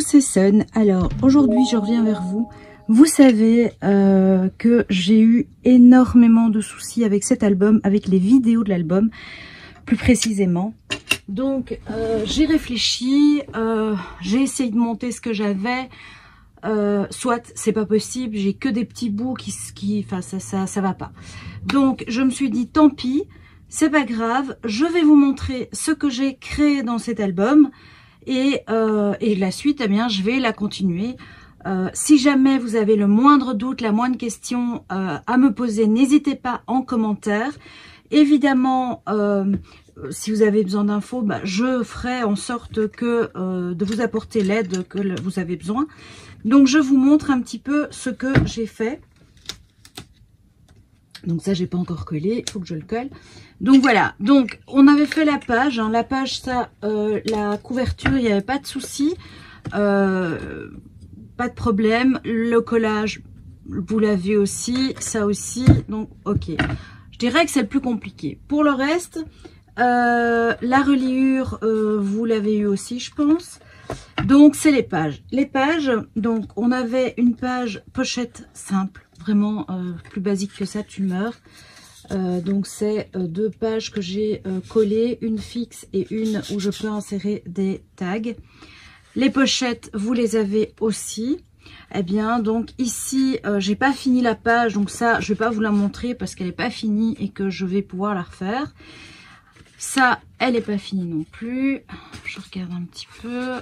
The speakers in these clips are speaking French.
c'est Sun. Alors aujourd'hui je reviens vers vous. Vous savez que j'ai eu énormément de soucis avec cet album, avec les vidéos de l'album plus précisément. Donc j'ai réfléchi, j'ai essayé de monter ce que j'avais. Soit c'est pas possible, j'ai que des petits bouts enfin ça va pas. Donc je me suis dit tant pis, c'est pas grave, je vais vous montrer ce que j'ai créé dans cet album et la suite, eh bien je vais la continuer. Si jamais vous avez le moindre doute, la moindre question à me poser, n'hésitez pas en commentaire. Évidemment, si vous avez besoin d'infos, bah, je ferai en sorte que de vous apporter l'aide que vous avez besoin. Donc je vous montre un petit peu ce que j'ai fait. Donc ça j'ai pas encore collé, il faut que je le colle. Donc voilà, donc on avait fait la page, hein. La page ça, la couverture, il n'y avait pas de souci, pas de problème. Le collage, vous l'avez aussi, ça aussi, donc ok. Je dirais que c'est le plus compliqué. Pour le reste, la reliure, vous l'avez eu aussi je pense. Donc c'est les pages. Les pages, donc on avait une page pochette simple, vraiment plus basique que ça, tu meurs. Donc c'est deux pages que j'ai collées, une fixe et une où je peux insérer des tags. Les pochettes, vous les avez aussi. Eh bien, donc ici, j'ai pas fini la page, donc ça, je vais pas vous la montrer parce qu'elle n'est pas finie et que je vais pouvoir la refaire. Ça, elle n'est pas finie non plus. Je regarde un petit peu.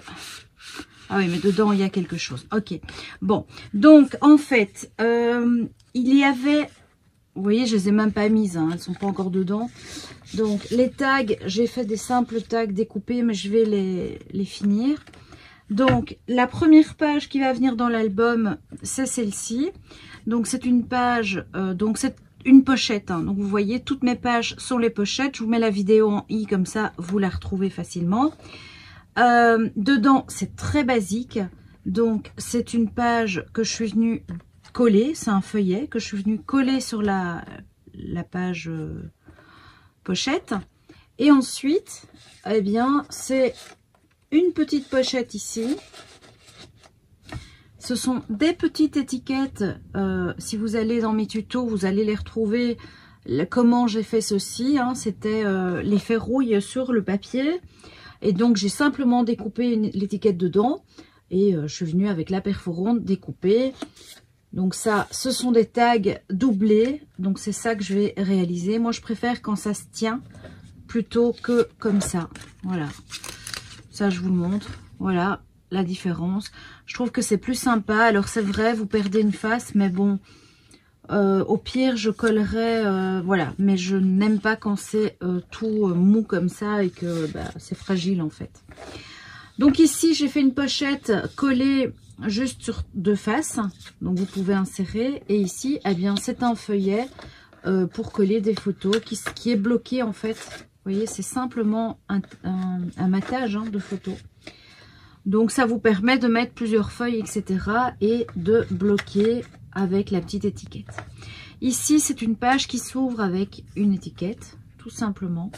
Ah oui, mais dedans, il y a quelque chose. Ok. Bon, donc, en fait, il y avait... Vous voyez, je les ai même pas mises, hein, elles sont pas encore dedans. Donc, les tags, j'ai fait des simples tags découpés, mais je vais les finir. Donc, la première page qui va venir dans l'album, c'est celle-ci. Donc, c'est une page... donc, c'est une pochette, hein. Donc vous voyez, toutes mes pages sont les pochettes. Je vous mets la vidéo en i, comme ça vous la retrouvez facilement. Dedans, c'est très basique. Donc c'est une page que je suis venue coller, c'est un feuillet que je suis venue coller sur la page pochette. Et ensuite, eh bien, c'est une petite pochette ici. Ce sont des petites étiquettes, si vous allez dans mes tutos, vous allez les retrouver, comment j'ai fait ceci, hein, c'était l'effet rouille sur le papier. Et donc j'ai simplement découpé l'étiquette dedans et je suis venue avec la perforonde découper. Donc ça, ce sont des tags doublés, donc c'est ça que je vais réaliser. Moi je préfère quand ça se tient plutôt que comme ça, voilà. Ça je vous le montre, voilà la différence. Je trouve que c'est plus sympa. Alors c'est vrai, vous perdez une face, mais bon, au pire je collerai, voilà. Mais je n'aime pas quand c'est tout mou comme ça et que bah, c'est fragile en fait. Donc ici j'ai fait une pochette collée juste sur deux faces, donc vous pouvez insérer. Et ici, eh bien c'est un feuillet pour coller des photos qui est bloqué en fait. Vous voyez, c'est simplement un matage hein, de photos. Donc ça vous permet de mettre plusieurs feuilles, etc. et de bloquer avec la petite étiquette. Ici, c'est une page qui s'ouvre avec une étiquette, tout simplement.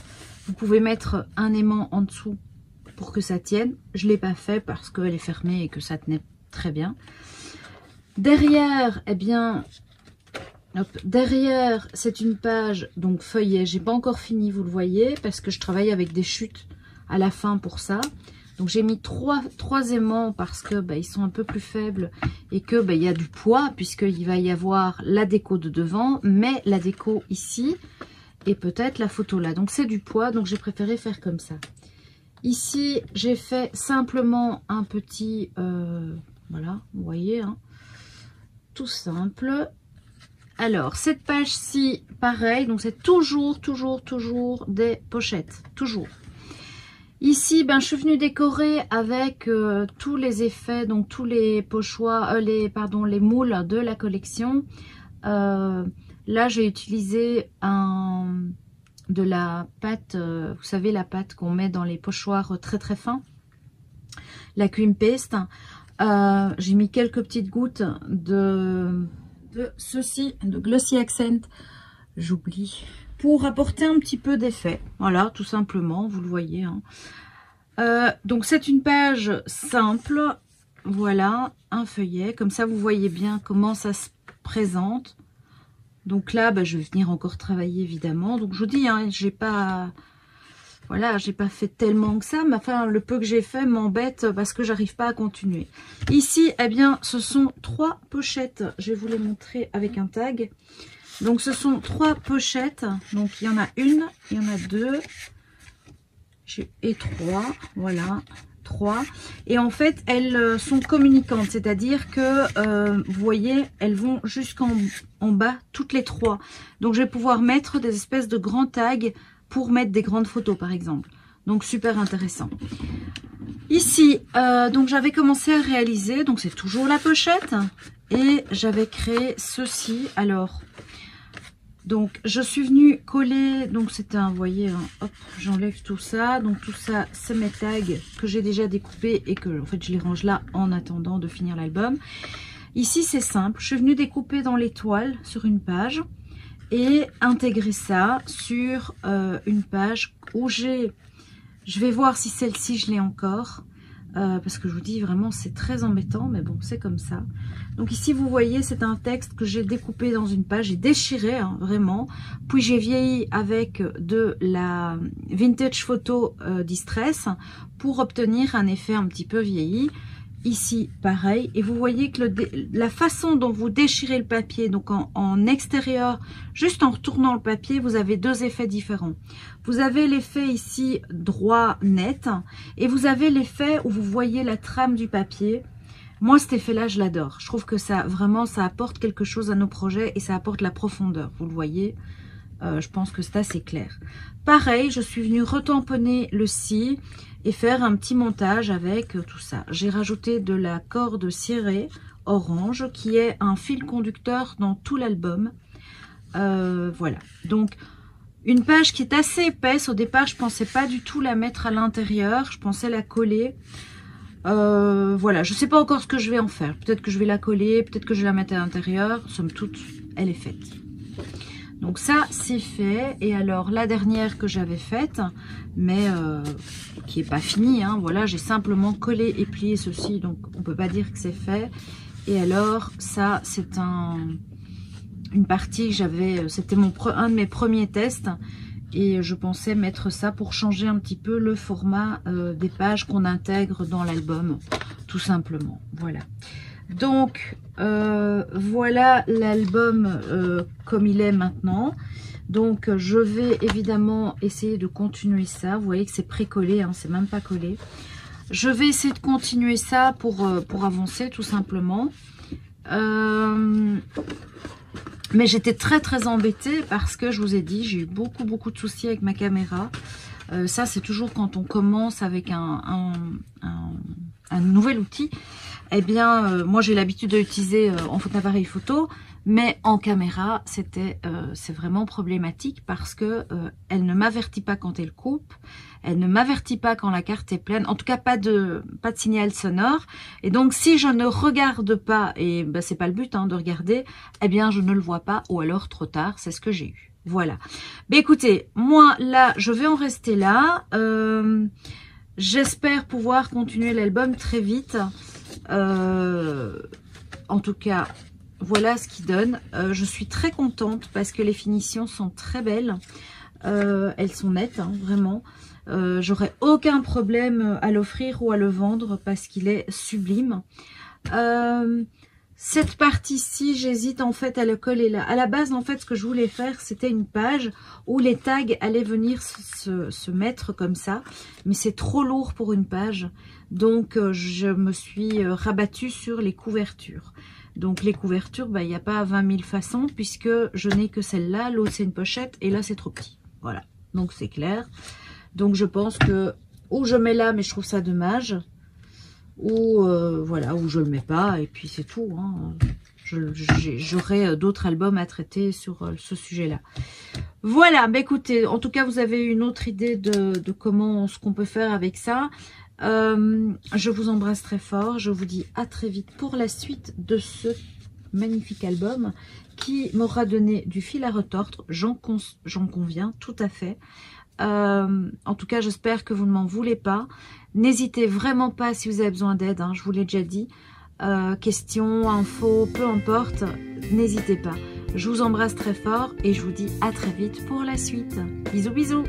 Vous pouvez mettre un aimant en dessous pour que ça tienne. Je ne l'ai pas fait parce qu'elle est fermée et que ça tenait très bien. Derrière, eh bien, hop, derrière, c'est une page, donc feuillet. J'ai pas encore fini, vous le voyez, parce que je travaille avec des chutes à la fin pour ça. Donc j'ai mis trois aimants parce que bah, ils sont un peu plus faibles et que bah, il y a du poids puisqu'il va y avoir la déco de devant, mais la déco ici et peut-être la photo là. Donc c'est du poids, donc j'ai préféré faire comme ça. Ici j'ai fait simplement un petit, voilà, vous voyez, hein, tout simple. Alors cette page-ci, pareil, donc c'est toujours des pochettes, toujours. Ici, ben, je suis venue décorer avec tous les effets, donc tous les pochoirs, les moules de la collection. Là, j'ai utilisé de la pâte, vous savez, la pâte qu'on met dans les pochoirs très fins, la cream paste. J'ai mis quelques petites gouttes de ceci, de Glossy Accent, j'oublie, pour apporter un petit peu d'effet. Voilà, tout simplement, vous le voyez. Hein. Donc c'est une page simple, voilà, un feuillet. Comme ça, vous voyez bien comment ça se présente. Donc là, bah, je vais venir encore travailler, évidemment. Donc, je vous dis, hein, j'ai pas... Voilà, j'ai pas fait tellement que ça, mais enfin, le peu que j'ai fait m'embête parce que j'arrive pas à continuer. Ici, eh bien, ce sont 3 pochettes. Je vais vous les montrer avec un tag. Donc, ce sont 3 pochettes. Donc, il y en a une, il y en a 2 et 3. Voilà, 3. Et en fait, elles sont communicantes, c'est-à-dire que, vous voyez, elles vont jusqu'en bas, toutes les 3. Donc, je vais pouvoir mettre des espèces de grands tags pour mettre des grandes photos, par exemple. Donc, super intéressant. Ici, donc j'avais commencé à réaliser, donc c'est toujours la pochette. Et j'avais créé ceci. Alors, donc je suis venue coller, donc c'était un, vous voyez, hein, hop, j'enlève tout ça. Donc tout ça, c'est mes tags que j'ai déjà découpés et que, en fait, je les range là en attendant de finir l'album. Ici, c'est simple. Je suis venue découper dans l'étoile sur une page. Et intégrer ça sur une page où je vais voir si celle-ci je l'ai encore, parce que je vous dis vraiment c'est très embêtant, mais bon c'est comme ça. Donc ici vous voyez c'est un texte que j'ai découpé dans une page, j'ai déchiré hein, vraiment, puis j'ai vieilli avec de la vintage photo distress pour obtenir un effet un petit peu vieilli. Ici, pareil. Et vous voyez que la façon dont vous déchirez le papier, donc en extérieur, juste en retournant le papier, vous avez 2 effets différents. Vous avez l'effet ici droit, net. Et vous avez l'effet où vous voyez la trame du papier. Moi, cet effet-là, je l'adore. Je trouve que ça, vraiment, ça apporte quelque chose à nos projets et ça apporte la profondeur. Vous le voyez, je pense que c'est assez clair. Pareil, je suis venue retamponner le ci et faire un petit montage avec tout ça. J'ai rajouté de la corde cirée orange qui est un fil conducteur dans tout l'album. Voilà, donc une page qui est assez épaisse. Au départ, je pensais pas du tout la mettre à l'intérieur, je pensais la coller. Voilà, je sais pas encore ce que je vais en faire. Peut-être que je vais la coller, peut-être que je vais la mettre à l'intérieur. Somme toute, elle est faite. Donc ça, c'est fait. Et alors, la dernière que j'avais faite, mais qui n'est pas finie, hein, voilà, j'ai simplement collé et plié ceci. Donc, on peut pas dire que c'est fait. Et alors, ça, c'est une partie que j'avais... C'était un de mes premiers tests. Et je pensais mettre ça pour changer un petit peu le format des pages qu'on intègre dans l'album, tout simplement. Voilà. Donc, voilà l'album comme il est maintenant. Donc, je vais évidemment essayer de continuer ça. Vous voyez que c'est pré-collé, hein, c'est même pas collé. Je vais essayer de continuer ça pour avancer, tout simplement. Mais j'étais très embêtée parce que je vous ai dit, j'ai eu beaucoup de soucis avec ma caméra. Ça, c'est toujours quand on commence avec un nouvel outil. Eh bien, moi, j'ai l'habitude de l'utiliser en appareil photo, mais en caméra, c'est vraiment problématique parce que elle ne m'avertit pas quand elle coupe, elle ne m'avertit pas quand la carte est pleine, en tout cas pas de signal sonore. Et donc, si je ne regarde pas, et ben, c'est pas le but hein, de regarder, eh bien, je ne le vois pas, ou alors trop tard, c'est ce que j'ai eu. Voilà. Mais écoutez, moi, là, je vais en rester là. J'espère pouvoir continuer l'album très vite. En tout cas, voilà ce qu'il donne. Je suis très contente parce que les finitions sont très belles. Elles sont nettes, hein, vraiment. J'aurais aucun problème à l'offrir ou à le vendre parce qu'il est sublime. Cette partie-ci, j'hésite en fait à le coller là. À la base, en fait, ce que je voulais faire, c'était une page où les tags allaient venir se mettre comme ça. Mais c'est trop lourd pour une page. Donc, je me suis rabattue sur les couvertures. Donc, les couvertures, bah, il n'y a pas 20 000 façons puisque je n'ai que celle-là. L'autre, c'est une pochette et là, c'est trop petit. Voilà, donc c'est clair. Donc, je pense que ou je mets là, mais je trouve ça dommage. Ou voilà, ou je le mets pas et puis c'est tout hein. J'aurai d'autres albums à traiter sur ce sujet là. Voilà, bah écoutez, en tout cas vous avez une autre idée de ce qu'on peut faire avec ça. Je vous embrasse très fort, je vous dis à très vite pour la suite de ce magnifique album qui m'aura donné du fil à retordre, j'en conviens tout à fait. En tout cas, j'espère que vous ne m'en voulez pas. N'hésitez vraiment pas si vous avez besoin d'aide, hein, je vous l'ai déjà dit. Questions, infos, peu importe, n'hésitez pas. Je vous embrasse très fort et je vous dis à très vite pour la suite. Bisous bisous.